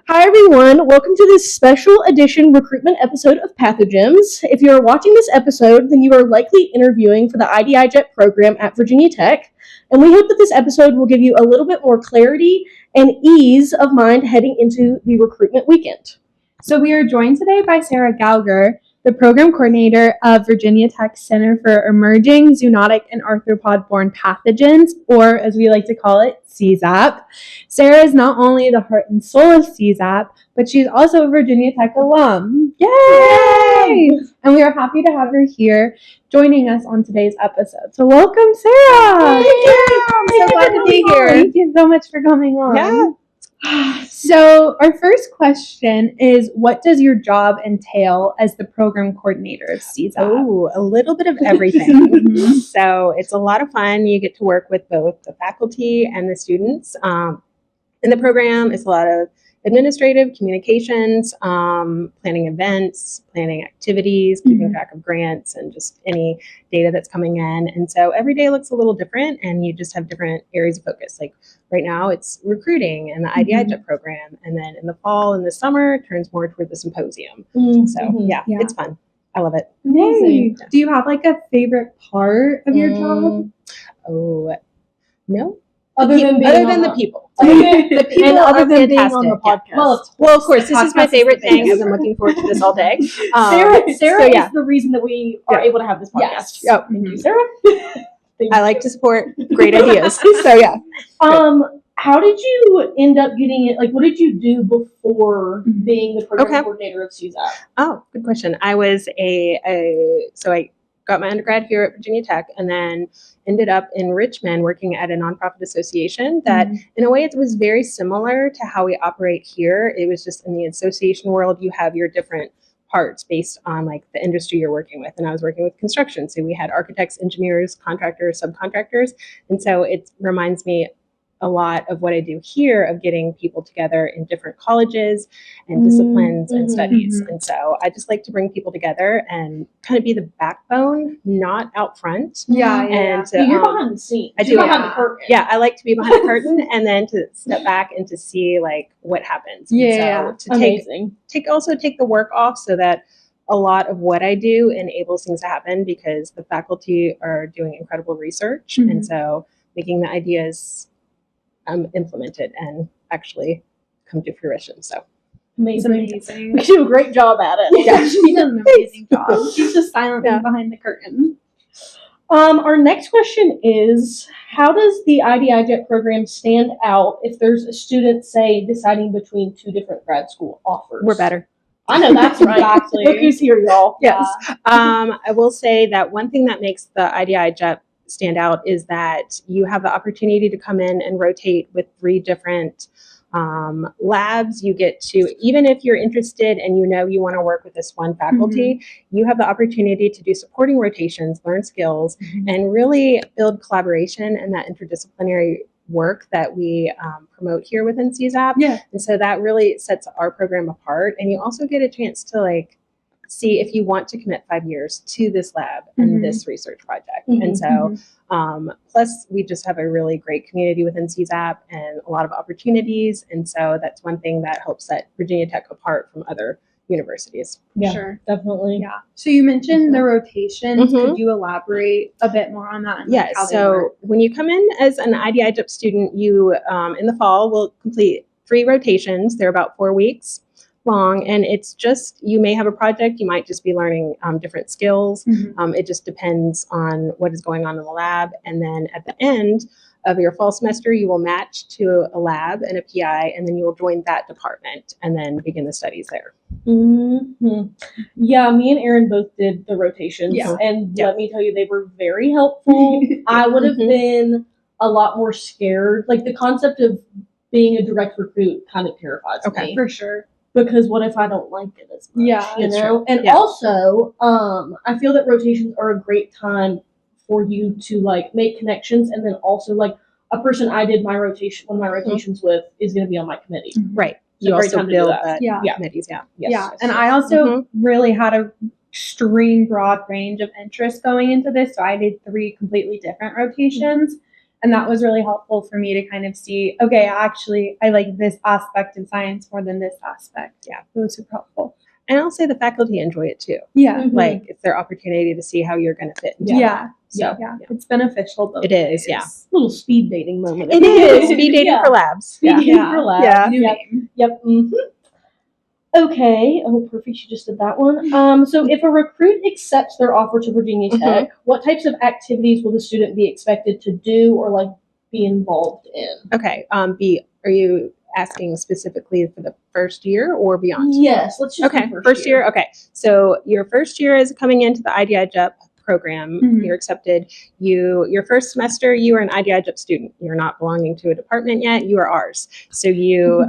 Hi, everyone. Welcome to this special edition recruitment episode of Pathogems. If you are watching this episode, then you are likely interviewing for the IDI-JET program at Virginia Tech, and we hope that this episode will give you a little bit more clarity and ease of mind heading into the recruitment weekend. So we are joined today by Sarah Gouger, the program coordinator of Virginia Tech Center for Emerging Zoonotic and Arthropod-Borne Pathogens, or as we like to call it, CZAP. Sarah is not only the heart and soul of CZAP, but she's also a Virginia Tech alum. Yay! And we are happy to have her here joining us on today's episode. So welcome, Sarah! Thank you! I'm so glad to be here. Thank you so much for coming on. Yeah. So our first question is, what does your job entail as the program coordinator of CZAP? Oh, a little bit of everything. So it's a lot of fun. You get to work with both the faculty and the students. In the program, it's a lot of administrative communications, planning events, planning activities, keeping track of grants, and just any data that's coming in. And so every day looks a little different, and you just have different areas of focus. Like right now, it's recruiting and the IDI-JET program. And then in the fall and the summer, it turns more toward the symposium. So yeah, it's fun. I love it. Amazing. Do you have like a favorite part of your job? Oh, no. Other than the people. The people and other are than being fantastic. on the podcast. Well, of course, this is my favorite thing. I've been looking forward to this all day. Sarah so, is the reason that we are able to have this podcast. Yes. Yep. Thank you, Sarah. I like to support great ideas. So yeah. How did you end up getting it? Like, what did you do before being the program coordinator of CZAP? Oh, good question. I was so I got my undergrad here at Virginia Tech and then ended up in Richmond working at a nonprofit association that in a way it was very similar to how we operate here. It was just in the association world, you have your different parts based on like the industry you're working with. And I was working with construction. So we had architects, engineers, contractors, subcontractors. And so it reminds me a lot of what I do here of getting people together in different colleges and disciplines and studies. And so I just like to bring people together and kind of be the backbone, not out front. And You're behind the scenes. I do. Behind the curtain. Yeah, I like to be behind the curtain and then to step back and to see like what happens. Yeah. So to take the work off so that a lot of what I do enables things to happen because the faculty are doing incredible research. And so making the ideas implemented and actually come to fruition. So amazing. We do a great job at it. Yeah, she does an amazing job. She's just silently behind the curtain. Our next question is, how does the IDI-JET program stand out if there's a student, say, deciding between two different grad school offers? we're better. I know that's right. Exactly. Look who's here, y'all. Yes. I will say that one thing that makes the IDI-JET stand out is that you have the opportunity to come in and rotate with 3 different labs. You get to, even if you're interested and you want to work with this one faculty, you have the opportunity to do supporting rotations, learn skills, and really build collaboration and that interdisciplinary work that we promote here within CZAP. And so that really sets our program apart. And you also get a chance to like see if you want to commit 5 years to this lab and this research project. And so, plus we just have a really great community within CZAP and a lot of opportunities. And so that's one thing that helps set Virginia Tech apart from other universities. Yeah, sure. Definitely. Yeah. So you mentioned the rotations. Could you elaborate a bit more on that? Yes. So when you come in as an IDI-JET student, you in the fall will complete 3 rotations. They're about 4 weeks long, and it's just, you may have a project, you might just be learning different skills. It just depends on what is going on in the lab. And then at the end of your fall semester, you will match to a lab and a PI, and then you will join that department and then begin the studies there. Yeah, me and Erin both did the rotations, and let me tell you, they were very helpful. I would have been a lot more scared. Like the concept of being a direct recruit kind of terrifies me. For sure. Because what if I don't like it as much? Yeah, you know. And also, I feel that rotations are a great time for you to like make connections, and then also like a person I did my rotation, one of my rotations with, is going to be on my committee. Right. It's You a great also time to do build that. that committees. And I also really had a extreme broad range of interest going into this. So I did 3 completely different rotations. And that was really helpful for me to kind of see, okay, actually, I like this aspect of science more than this aspect. Yeah. It was super helpful. And I'll say the faculty enjoy it too. Yeah. Mhm. Like it's their opportunity to see how you're going to fit into Yeah. it. So Yeah. It's beneficial both It is, ways. yeah. Little speed dating moment. it is speed dating Yeah. for labs. Speed Yeah. dating for labs. Yeah. New Yep. name. Yep. Okay. Oh, perfect. You just did that one. So if a recruit accepts their offer to Virginia Tech, what types of activities will the student be expected to do or like be involved in? Okay. Are you asking specifically for the first year or beyond? Yes. Let's just Okay, do first year. Okay, so your first year is coming into the IDI-JEP program. Mhm. You're accepted. Your first semester, you are an IDI-JEP student. You're not belonging to a department yet. You are ours. So you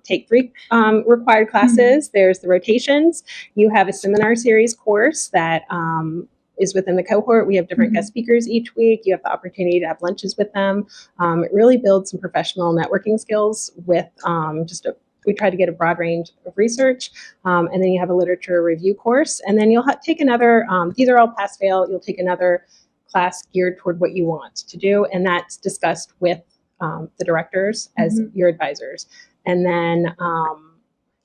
take 3 required classes. There's the rotations. You have a seminar series course that is within the cohort. We have different guest speakers each week. You have the opportunity to have lunches with them. It really builds some professional networking skills with we try to get a broad range of research. And then you have a literature review course. And then you'll take another, these are all pass fail, you'll take another class geared toward what you want to do. And that's discussed with the directors as your advisors. And then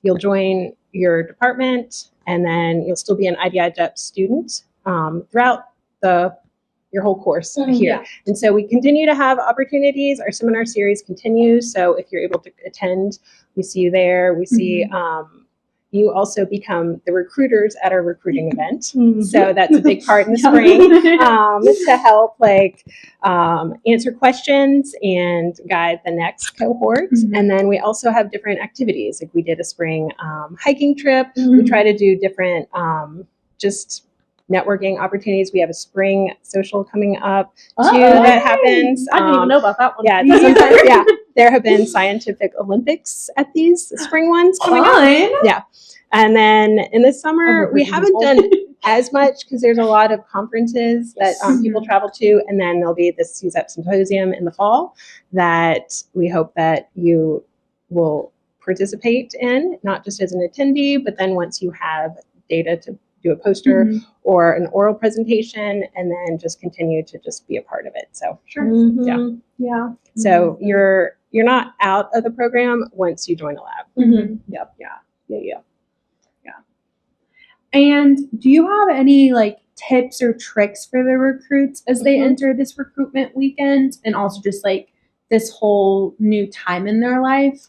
you'll join your department, and then you'll still be an IDI-JEP student throughout your whole course here. Yeah. And so we continue to have opportunities. Our seminar series continues. So if you're able to attend, we see you there. We see you also become the recruiters at our recruiting event. So that's a big part in the spring to help answer questions and guide the next cohort. And then we also have different activities. Like we did a spring hiking trip. We try to do different just networking opportunities. We have a spring social coming up too that happens. I didn't even know about that one. Yeah, sometimes, yeah. There have been scientific Olympics at these spring ones coming up. Yeah. And then in the summer, we haven't done as much because there's a lot of conferences that people travel to. And then there'll be this CZEP symposium in the fall that we hope that you will participate in, not just as an attendee, but then once you have data to do a poster or an oral presentation, and then just continue to just be a part of it. So Yeah. So you're not out of the program once you join a lab. Yeah. And do you have any tips or tricks for the recruits as they enter this recruitment weekend, and also just this whole new time in their life?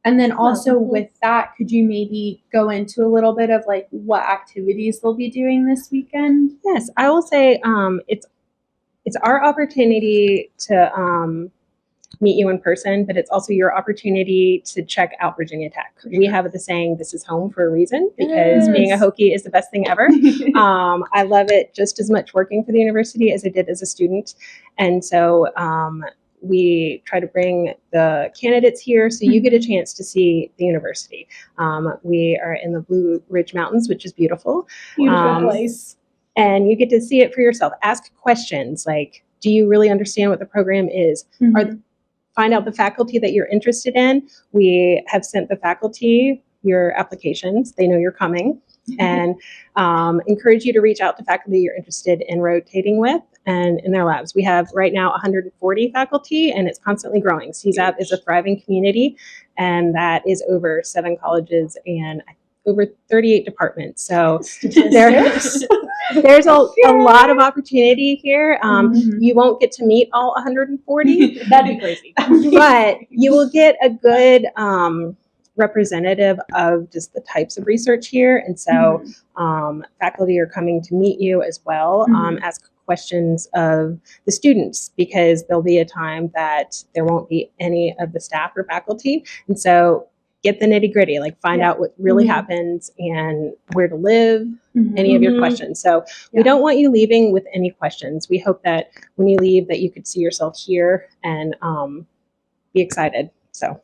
And then also with that, could you maybe go into a little bit of what activities they'll be doing this weekend? Yes, I will say it's our opportunity to meet you in person, but it's also your opportunity to check out Virginia Tech. We have the saying, "This is home for a reason," because being a Hokie is the best thing ever. I love it just as much working for the university as I did as a student. And so we try to bring the candidates here so you get a chance to see the university. We are in the Blue Ridge Mountains, which is beautiful. Beautiful place. And you get to see it for yourself. Ask questions like, do you really understand what the program is? Find out the faculty that you're interested in. We have sent the faculty your applications. They know you're coming. And encourage you to reach out to faculty you're interested in rotating with and in their labs. We have right now 140 faculty, and it's constantly growing. CZAP is a thriving community, and that is over 7 colleges and over 38 departments. So there's a lot of opportunity here. You won't get to meet all 140. That'd be crazy. But you will get a good representative of just the types of research here. And so faculty are coming to meet you as well, ask questions of the students, because there'll be a time that there won't be any of the staff or faculty. And so get the nitty gritty, find out what really happens and where to live, any of your questions. So we don't want you leaving with any questions. We hope that when you leave that you could see yourself here and be excited. So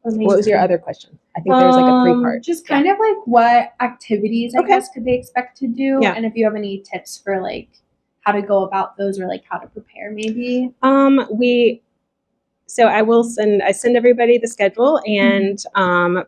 what was your other question? I think there's a 3-part. Just kind of what activities I guess could they expect to do, Yeah. and if you have any tips for how to go about those or how to prepare maybe. So I send everybody the schedule, and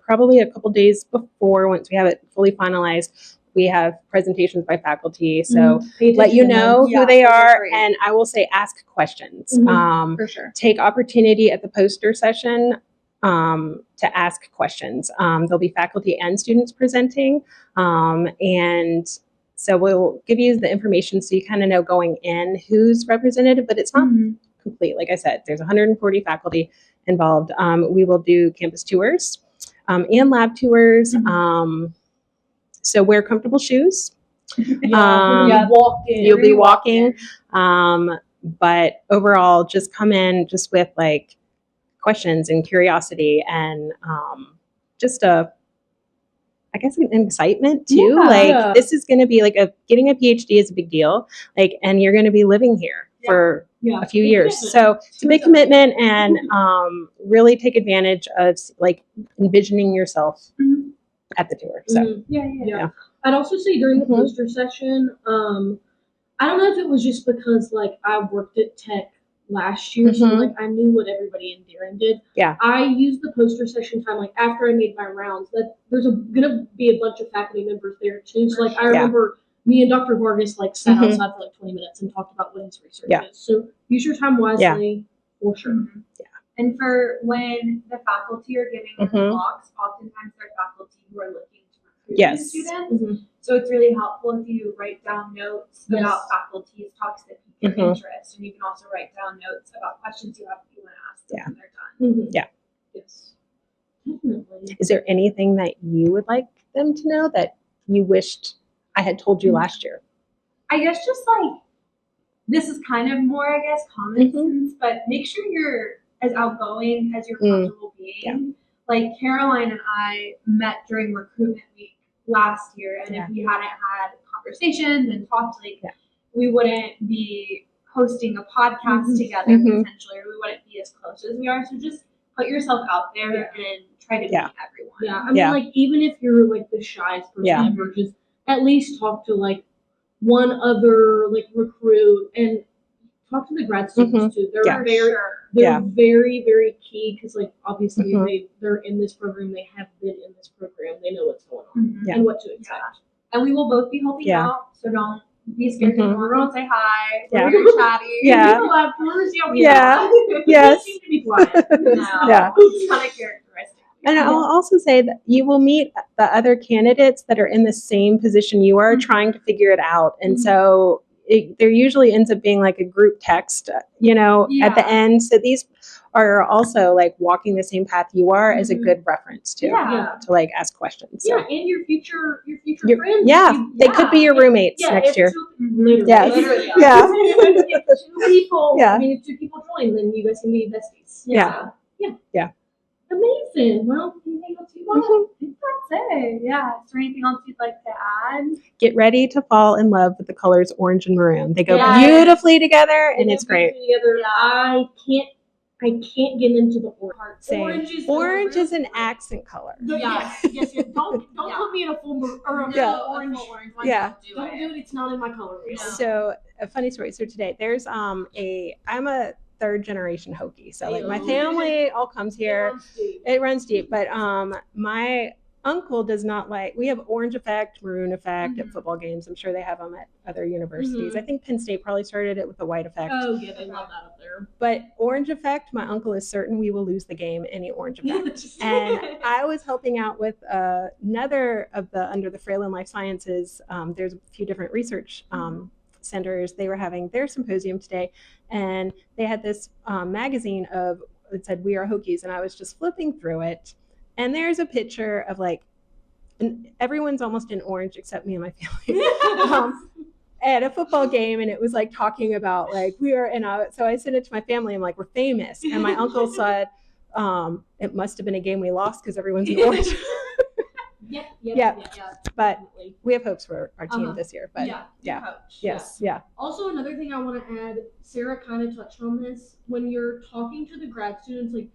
probably a couple days before, once we have it fully finalized, We have presentations by faculty, so Pay let you attention to know them. who Yeah, they those are are, great. and I will say ask questions. Mhm. For sure. Take opportunity at the poster session to ask questions. There'll be faculty and students presenting, and so we'll give you the information so you kind of know going in who's represented, but it's not complete. Like I said, there's 140 faculty involved. We will do campus tours and lab tours. So wear comfortable shoes. Walking. You'll be walking. But overall, just come in just with like questions and curiosity and just I guess an excitement too. Yeah. Like this is going to be like getting a PhD is a big deal. Like, and you're going to be living here for a few years. So it's a big commitment, and really take advantage of like envisioning yourself at the tour. So Yeah. I'd also say during the poster session, I don't know if it was just because like I worked at Tech last year, so like I knew what everybody in Darren did. Yeah. I used the poster session time like after I made my rounds. That there's gonna be a bunch of faculty members there too. So like I remember me and Dr. Vargas like sat outside for like 20 minutes and talked about what his research is. So use your time wisely for sure. And for when the faculty are giving their talks, oftentimes they're faculty who are looking to recruit new students. So it's really helpful if you write down notes about faculty's talks that pique your interest, and you can also write down notes about questions you have that you want to ask them when they're done. Yes. Definitely. Is there anything that you would like them to know that you wished I had told you last year? I guess just like, this is kind of more, I guess, common sense, but make sure you're as outgoing as you're comfortable being. Like Caroline and I met during recruitment week last year, and if we hadn't had conversations and talked, like we wouldn't be hosting a podcast together potentially, or we wouldn't be as close as we are. So just put yourself out there and try to meet everyone. Yeah, I mean, like even if you're like the shyest person ever, just at least talk to like one other like recruit and talk to the grad students too. They're very, very key because like obviously they're in this program, they have been in this program, they know what's going on and what to expect. And we will both be helping out, so don't be scared to come around, say hi. We're very chatty. Yes. You seem to be quiet. No. It's kind of characteristic. And I'll also say that you will meet the other candidates that are in the same position you are trying to figure it out. And so there usually ends up being like a group text, at the end. So these are also like walking the same path you are as a good reference too, to like ask questions. So. Yeah, and your future friends. Yeah, they could be your roommates next year. Literally. Yes. If two people, I mean, if two people join, then you guys can be besties. Yeah. Amazing. Well, anything else you want? That's it. Yeah. Is there anything else you'd like to add? Get ready to fall in love with the colors orange and maroon. They go beautifully together, and it's great. I can't get into the orange. Orange is an accent color. Yes. Don't put me in a full orange. Orange. Don't do it. It's not in my color. So a funny story. So today there's I'm a third generation Hokie. So like my family all comes here. It runs deep. But my uncle does not like, we have orange effect, maroon effect at football games. I'm sure they have them at other universities. I think Penn State probably started it with the white effect. Oh yeah, they love that up there. But orange effect, my uncle is certain we will lose the game any orange effect. And I was helping out with another of the under the Fralin Life Sciences. There's a few different research centers. They were having their symposium today, and they had this magazine it said "We Are Hokies," and I was just flipping through it, and there's a picture of like, and everyone's almost in orange except me and my family. At a football game, and it was like talking about like so I sent it to my family. I'm like, we're famous, and my uncle said, it must have been a game we lost because everyone's in orange. Yeah. But we have hopes for our team this year. But Also, another thing I want to add, Sarah kind of touched on this. When you're talking to the grad students, like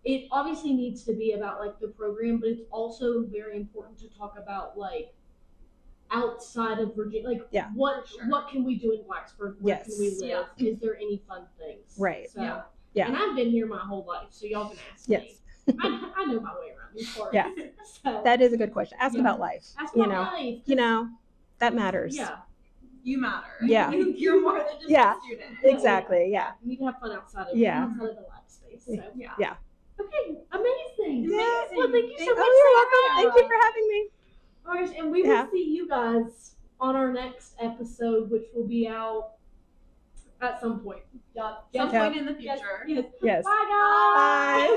it obviously needs to be about like the program, but it's also very important to talk about like outside of Virginia, like what can we do in Blacksburg? Where can we live? Is there any fun things? Right. So, and I've been here my whole life, so y'all can ask me. I know my way around these parts. Yeah. So, That is a good question. Ask about life. ask you about know, life. you know, that matters. Yeah. You matter. Yeah. You're more than just Yeah. a student. Exactly. Yeah. You need to have fun outside of Yeah. outside of the lab space. So. Yeah. Yeah. Okay, amazing. Yeah. Well, thank you so much. Oh, Sarah. you're welcome. Thank you for having me. All right, and we will see you guys on our next episode, which will be out at some point. Some Yeah. point in the future. Yes. Yes. Bye, guys. Bye.